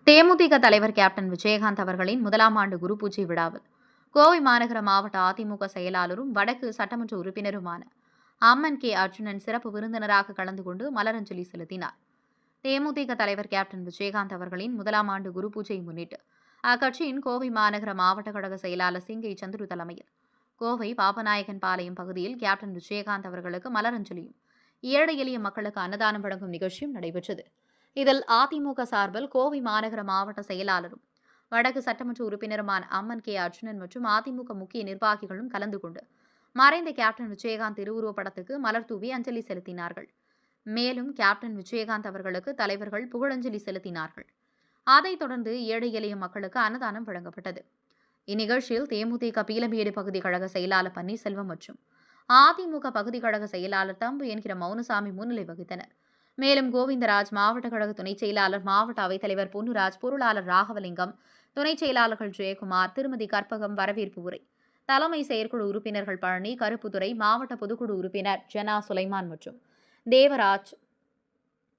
தேமுதிக தலைவர் கேப்டன் விஜயகாந்த் அவர்களின் முதலாம் ஆண்டு குரு பூஜை விழாவில் கோவை மாநகர மாவட்ட அதிமுக செயலாளரும் வடக்கு சட்டமன்ற உறுப்பினருமான அம்மன் கே அர்ஜுனன் சிறப்பு விருந்தினராக கலந்து கொண்டு மலரஞ்சலி செலுத்தினார். தேமுதிக தலைவர் கேப்டன் விஜயகாந்த் அவர்களின் முதலாம் ஆண்டு குரு பூஜையை முன்னிட்டு அக்கட்சியின் கோவை மாநகர மாவட்ட கழக செயலாளர் சிங்கை சந்துரு தலைமையில் கோவை பாபநாயகன் பாளையம் பகுதியில் கேப்டன் விஜயகாந்த் அவர்களுக்கு மலரஞ்சலியும் ஏழை எளிய மக்களுக்கு அன்னதானம் வழங்கும் நிகழ்ச்சியும் நடைபெற்றது. இதில் அதிமுக சார்பில் கோவை மாநகர மாவட்ட செயலாளரும் வடக்கு சட்டமன்ற உறுப்பினருமான அம்மன் கே அர்ஜுனன் மற்றும் அதிமுக முக்கிய நிர்வாகிகளும் கலந்து கொண்டு மறைந்த கேப்டன் விஜயகாந்த் திருவுருவப் படத்துக்கு மலர் தூவி அஞ்சலி செலுத்தினார்கள். மேலும் கேப்டன் விஜயகாந்த் அவர்களுக்கு தலைவர்கள் புகழஞ்சலி செலுத்தினார்கள். அதைத் தொடர்ந்து ஏழை எளிய மக்களுக்கு அன்னதானம் வழங்கப்பட்டது. இந்நிகழ்ச்சியில் தேமுதிக பீலமேடு பகுதி கழக செயலாளர் பன்னீர்செல்வம் மற்றும் அதிமுக பகுதி கழக செயலாளர் தம்பு என்கிற மௌனசாமி முன்னிலை வகித்தனர். மேலும் கோவிந்தராஜ், மாவட்ட கழக துணைச் செயலாளர், மாவட்ட அவைத்தலைவர் பொன்னுராஜ், பொருளாளர் ராகவலிங்கம், துணைச் செயலாளர்கள் ஜெயக்குமார், திருமதி கற்பகம் வரவேற்பு உரை, தலைமை செயற்குழு உறுப்பினர்கள் பழனி, கருப்புத்துறை, மாவட்ட பொதுக்குழு உறுப்பினர் ஜனா சுலைமான் மற்றும் தேவராஜ்,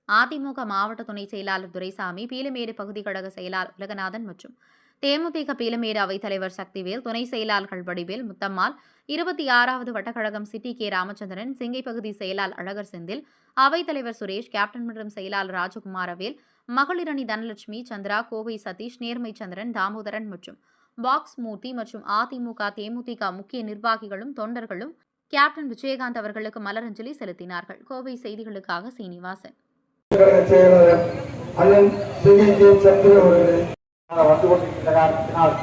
அதிமுக மாவட்ட துணைச் செயலாளர் துரைசாமி, பீலமேடு பகுதி கழக செயலாளர் உலகநாதன் மற்றும் தேமுதிக பீலமேடு அவைத்தலைவர் சக்திவேல், துணை செயலாளர்கள் வடிவேல், முத்தம்மாள், 26வது வட்டக்கழகம் சிட்டி கே ராமச்சந்திரன், சிங்கை பகுதி செயலாளர் அழகர் செந்தில், அவைத்தலைவர் சுரேஷ், கேப்டன் மற்றும் செயலாளர் ராஜகுமாரவேல், மகளிரணி தனலட்சுமி, சந்திரா, கோவை சதீஷ், நேர்மை சந்திரன், தாமோதரன் மற்றும் பாக்ஸ் மூர்த்தி மற்றும் அதிமுக தேமுதிக முக்கிய நிர்வாகிகளும் தொண்டர்களும் கேப்டன் விஜயகாந்த் அவர்களுக்கு மலரஞ்சலி செலுத்தினார்கள். கோவை செய்திகளுக்காக சீனிவாசன். வந்து கொண்டிருக்கின்ற காரணத்தினால்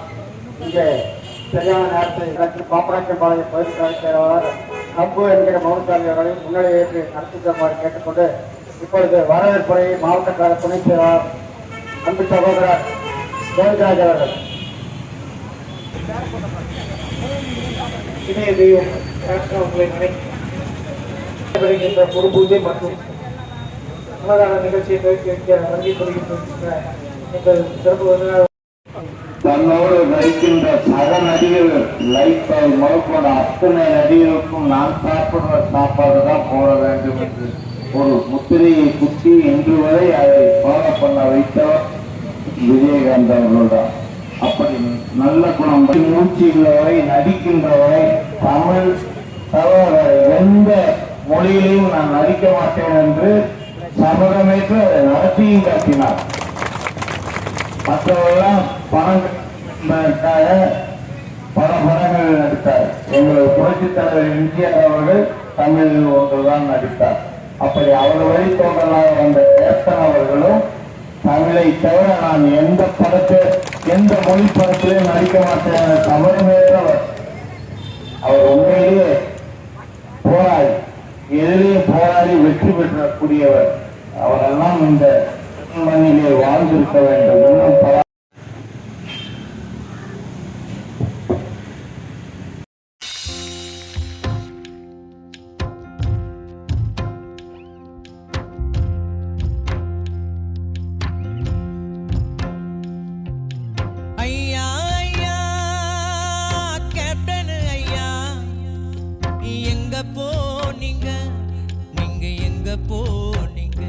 இங்கே சரியான நேரத்தில் பாப்பராக்கம்பாளையம் பகுதி செயலாளர் அம்பு என்கிற மௌனசாமி அவர்களை முன்னிலை ஏற்று நடத்துமாறு கேட்டுக்கொண்டு இப்பொழுது வரவேற்புரை மாவட்ட கழக துணை செயலாளர் அன்பு சகோதரர் கோவிந்தராஜ் அவர்கள் இணைய தெய்வம் நடைபெறுகின்ற குரு பூஜை மற்றும் அன்னதான நிகழ்ச்சியை வருகை புரிகின்ற தன்னோடு நடிக்கின்ற சக நடிகர்கள் லைஃபாய் முதற்கொண்ட அத்தனை நடிகர்களுக்கும் நான் சாப்பிடுற சாப்பாடு தான் போட வேண்டும் என்று ஒரு முத்திரையை குத்தி இன்று வரை அதை ஃபாலோ பண்ண வைத்தவர் விஜயகாந்த் அவர்கள்தான். அப்படி நல்ல குணம் மூச்சு உள்ளவரை நடிக்கின்றவரை தமிழ் தவிர எந்த மொழியிலையும் நான் நடிக்க மாட்டேன் என்று சபதமேற்று நடத்தியும் காட்டினார். மற்றவர்களெல்லாம் பணங்களுக்காக பல படங்கள் நடித்தார். எங்களது புரட்சித் தலைவர் எம்ஜிஆர் அவர்கள் தமிழில் ஒன்றுதான் நடித்தார். அப்படி அவர் வழித்தோன்றலாக வந்த கேப்டன் அவர்களும் தமிழை தவிர நான் எந்த மொழி படத்திலையும் நடிக்க மாட்டேன் தவறுமேற்றவர். அவர் உண்மையிலேயே போராடி எதிரையும் போராடி வெற்றி பெற்றக்கூடியவர். அவரெல்லாம் இந்த மண்ணிலே வாழ்ந்திருக்க வேண்டும். இன்னும் பல ஐயா ஐயா கேப்டன் ஐயா எங்க போனீங்க, நீங்க எங்க போனீங்க?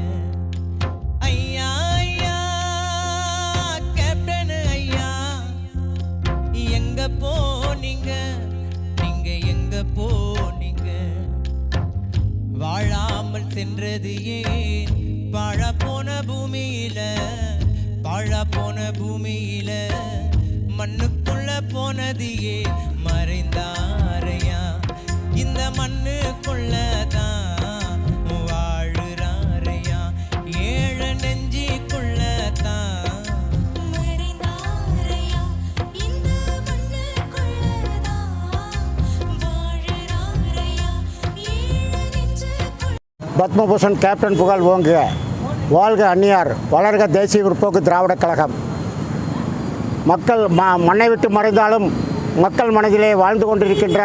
ஐயா ஐயா கேப்டன் ஐயா எங்க போனீங்க, நீங்க எங்க போனீங்க? வாழாமல் சென்றது ஏன் வாழ போன பூமியில, வாழ போன பூமியில மண்ணுக்குள்ள போனது ஏன் மறைந்தாரையா? இந்த மண்ணுக்குள்ளதான் வாழுறாரையா, ஏழ நெஞ்சிக்குள்ளதான் மறைந்தாரையா. இந்த மண்ணுக்குள்ளதான் வாழுறாரையா, ஏழ நெஞ்சுக்குள்ள. பத்மபூஷன் கேப்டன் புகழ் ஓங்குக, வாழ்க அந்நியார், வளர்க தேசிய முற்போக்கு திராவிடக் கழகம். மக்கள் மண்ணை விட்டு மறைந்தாலும் மக்கள் மனதிலே வாழ்ந்து கொண்டிருக்கின்ற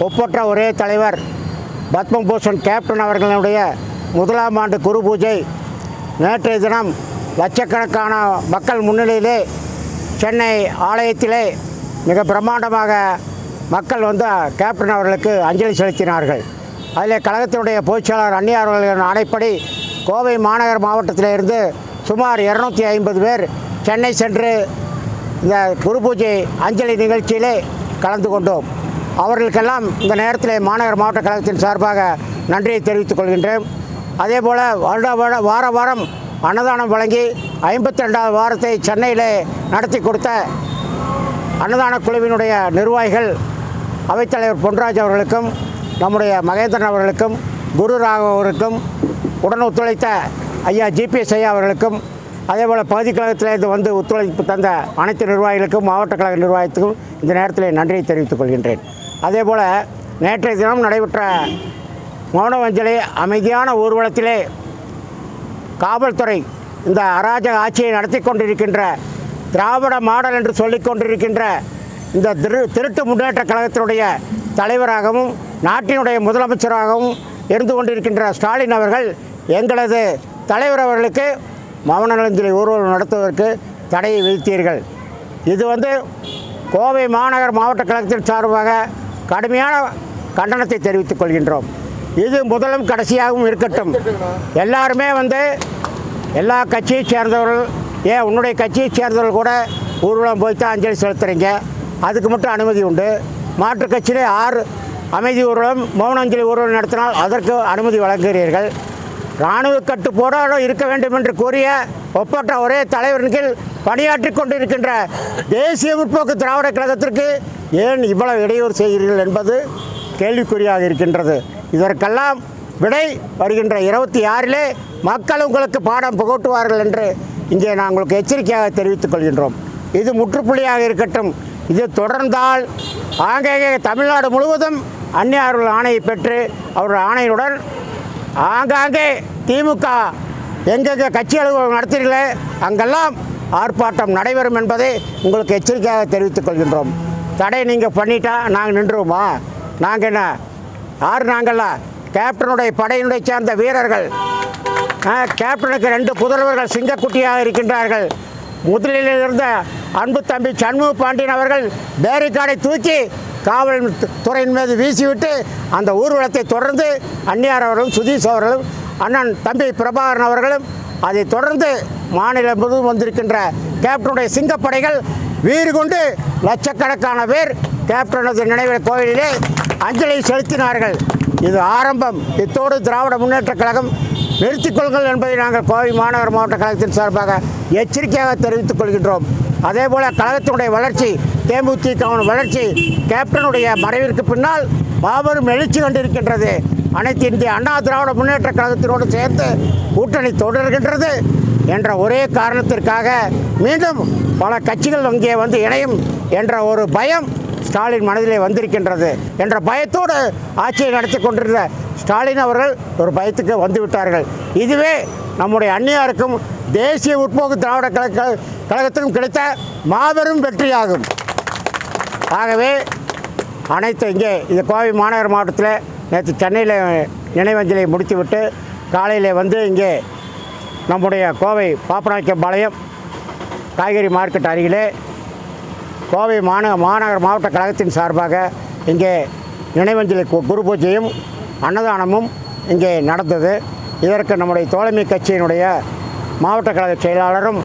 ஒப்பற்ற ஒரே தலைவர் பத்மபூஷன் கேப்டன் அவர்களுடைய முதலாம் ஆண்டு குரு பூஜை நேற்றைய தினம் லட்சக்கணக்கான மக்கள் முன்னிலையிலே சென்னை ஆலயத்திலே மிக பிரம்மாண்டமாக மக்கள் வந்து கேப்டன் அவர்களுக்கு அஞ்சலி செலுத்தினார்கள். அதில் கழகத்தினுடைய பொதுச்செயலாளர் அந்நியார் அவர்களின் ஆணைப்படி கோவை மாநகர மாவட்டத்திலிருந்து சுமார் 250 பேர் சென்னை சென்று இந்த குரு பூஜை அஞ்சலி நிகழ்ச்சியிலே கலந்து கொண்டோம். அவர்களுக்கெல்லாம் இந்த நேரத்தில் மாநகர் மாவட்ட கழகத்தின் சார்பாக நன்றியை தெரிவித்துக் கொள்கின்றேன். அதேபோல் வார வாரம் அன்னதானம் வழங்கி 52வது வாரத்தை சென்னையிலே நடத்தி கொடுத்த அன்னதான குழுவினுடைய நிர்வாகிகள் அவைத்தலைவர் பொன்ராஜ் அவர்களுக்கும் நம்முடைய மகேந்திரன் அவர்களுக்கும் குரு ராகவ் அவர்களுக்கும் உடன் ஒத்துழைத்த ஐயா ஜிபிஎஸ் ஐயா அவர்களுக்கும் அதேபோல் பகுதி கழகத்திலிருந்து வந்து ஒத்துழைப்பு தந்த அனைத்து நிர்வாகிகளுக்கும் மாவட்ட கழக நிர்வாகத்துக்கும் இந்த நேரத்தில் நன்றியை தெரிவித்துக் கொள்கின்றேன். அதேபோல் நேற்றைய தினம் நடைபெற்ற மௌனவஞ்சலி அமைதியான ஊர்வலத்திலே காவல்துறை இந்த அராஜக ஆட்சியை நடத்தி கொண்டிருக்கின்ற திராவிட மாடல் என்று சொல்லிக் கொண்டிருக்கின்ற இந்த திருட்டு முன்னேற்ற கழகத்தினுடைய தலைவராகவும் நாட்டினுடைய முதலமைச்சராகவும் இருந்து கொண்டிருக்கின்ற ஸ்டாலின் அவர்கள் எங்களது தலைவர் அவர்களுக்கு மௌனவஞ்சலி ஊர்வலம் நடத்துவதற்கு தடையை விதித்தீர்கள். இது கோவை மாநகர் மாவட்ட கழகத்தின் சார்பாக கடுமையான கண்டனத்தை தெரிவித்துக் கொள்கின்றோம். இது முதலும் கடைசியாகவும் இருக்கட்டும். எல்லாருமே எல்லா கட்சியை சேர்ந்தவர்கள், ஏன் உன்னுடைய கட்சியை சேர்ந்தவர்கள் கூட ஊர்வலம் போய் தான் அஞ்சலி செலுத்துகிறீங்க, அதுக்கு மட்டும் அனுமதி உண்டு. மாற்றுக் கட்சியிலே 6 அமைதி ஊர்வலம் மௌன அஞ்சலி ஊர்வலம் நடத்தினால் அதற்கு அனுமதி வழங்குகிறீர்கள். இராணுவ கட்டுப்பாடோடு இருக்க வேண்டும் என்று கூறிய ஒப்பற்ற ஒரே தலைவரின் கீழ் பணியாற்றி கொண்டிருக்கின்ற தேசிய முற்போக்கு திராவிட கழகத்திற்கு ஏன் இவ்வளவு இடையூறு செய்கிறீர்கள் என்பது கேள்விக்குறியாக இருக்கின்றது. இதற்கெல்லாம் விடை வருகின்ற 26 மக்கள் உங்களுக்கு பாடம் புகட்டுவார்கள் என்று இங்கே நான் உங்களுக்கு எச்சரிக்கையாக தெரிவித்துக் கொள்கின்றோம். இது முற்றுப்புள்ளியாக இருக்கட்டும். இது தொடர்ந்தால் ஆங்காங்கே தமிழ்நாடு முழுவதும் அந்நியார்கள் ஆணையை பெற்று அவர்கள் ஆணையுடன் ஆங்காங்கே திமுக எங்கெங்கே கட்சி அலுவலகம் நடத்துகிறீர்களே அங்கெல்லாம் ஆர்ப்பாட்டம் நடைபெறும் என்பதை உங்களுக்கு எச்சரிக்கையாக தெரிவித்துக் கொள்கின்றோம். தடை நீங்கள் பண்ணிட்டா நாங்கள் நின்றுவோமா? நாங்கள் என்ன யார்? நாங்கள கேப்டனுடைய படையினுடைய சேர்ந்த வீரர்கள். கேப்டனுக்கு 2 புதல்வர்கள் சிங்கக்குட்டியாக இருக்கின்றார்கள். முதலில் இருந்த அன்பு தம்பி சண்முக பாண்டியன் அவர்கள் பேரிகார்டை தூக்கி காவல்துறையின் மீது வீசிவிட்டு அந்த ஊர்வலத்தை தொடர்ந்து அந்நியார் அவர்களும் சுதீஷ் அவர்களும் அண்ணன் தம்பி பிரபாகரன் அவர்களும் அதை தொடர்ந்து மாநிலம் முழுவதும் வந்திருக்கின்ற கேப்டனுடைய சிங்கப்படைகள் வீறு கொண்டு லட்சக்கணக்கான பேர் கேப்டனது நினைவு கோயிலிலே அஞ்சலி செலுத்தினார்கள். இது ஆரம்பம். இத்தோடு திராவிட முன்னேற்ற கழகம் நிறுத்திக் கொள்ளுங்கள் என்பதை நாங்கள் கோவை மாநகர் மாவட்ட கழகத்தின் சார்பாக எச்சரிக்கையாக தெரிவித்துக் கொள்கின்றோம். அதேபோல் கழகத்தினுடைய வளர்ச்சி, தேமுதிகவின் வளர்ச்சி கேப்டனுடைய மறைவிற்கு பின்னால் மாபெரும் எழுச்சி கொண்டிருக்கின்றது. அனைத்து இந்திய அண்ணா திராவிட முன்னேற்ற கழகத்தினோடு சேர்ந்து கூட்டணி தொடர்கின்றது என்ற ஒரே காரணத்திற்காக மீண்டும் பல கட்சிகள் அங்கே இணையும் என்ற ஒரு பயம் ஸ்டாலின் மனதிலே வந்திருக்கின்றது. என்ற பயத்தோடு ஆட்சியை நடத்தி கொண்டிருந்த ஸ்டாலின் அவர்கள் ஒரு பயத்துக்கு வந்துவிட்டார்கள். இதுவே நம்முடைய அந்நியாருக்கும் தேசிய முற்போக்கு திராவிட கழகத்திற்கும் கிடைத்த மாபெரும் வெற்றியாகும். ஆகவே அனைத்து இங்கே இது கோவை மாநகர் மாவட்டத்தில் நேற்று சென்னையில் நினைவஞ்சலியை முடித்துவிட்டு காலையில் இங்கே நம்முடைய கோவை பாப்பநாயக்கம்பாளையம் காய்கறி மார்க்கெட் அருகிலே கோவை மாநகர் மாவட்ட கழகத்தின் சார்பாக இங்கே நினைவஞ்சலி குரு பூஜையும் அன்னதானமும் இங்கே நடந்தது. இதற்கு நம்முடைய தோழமை கட்சியினுடைய மாவட்ட கழக செயலாளரும்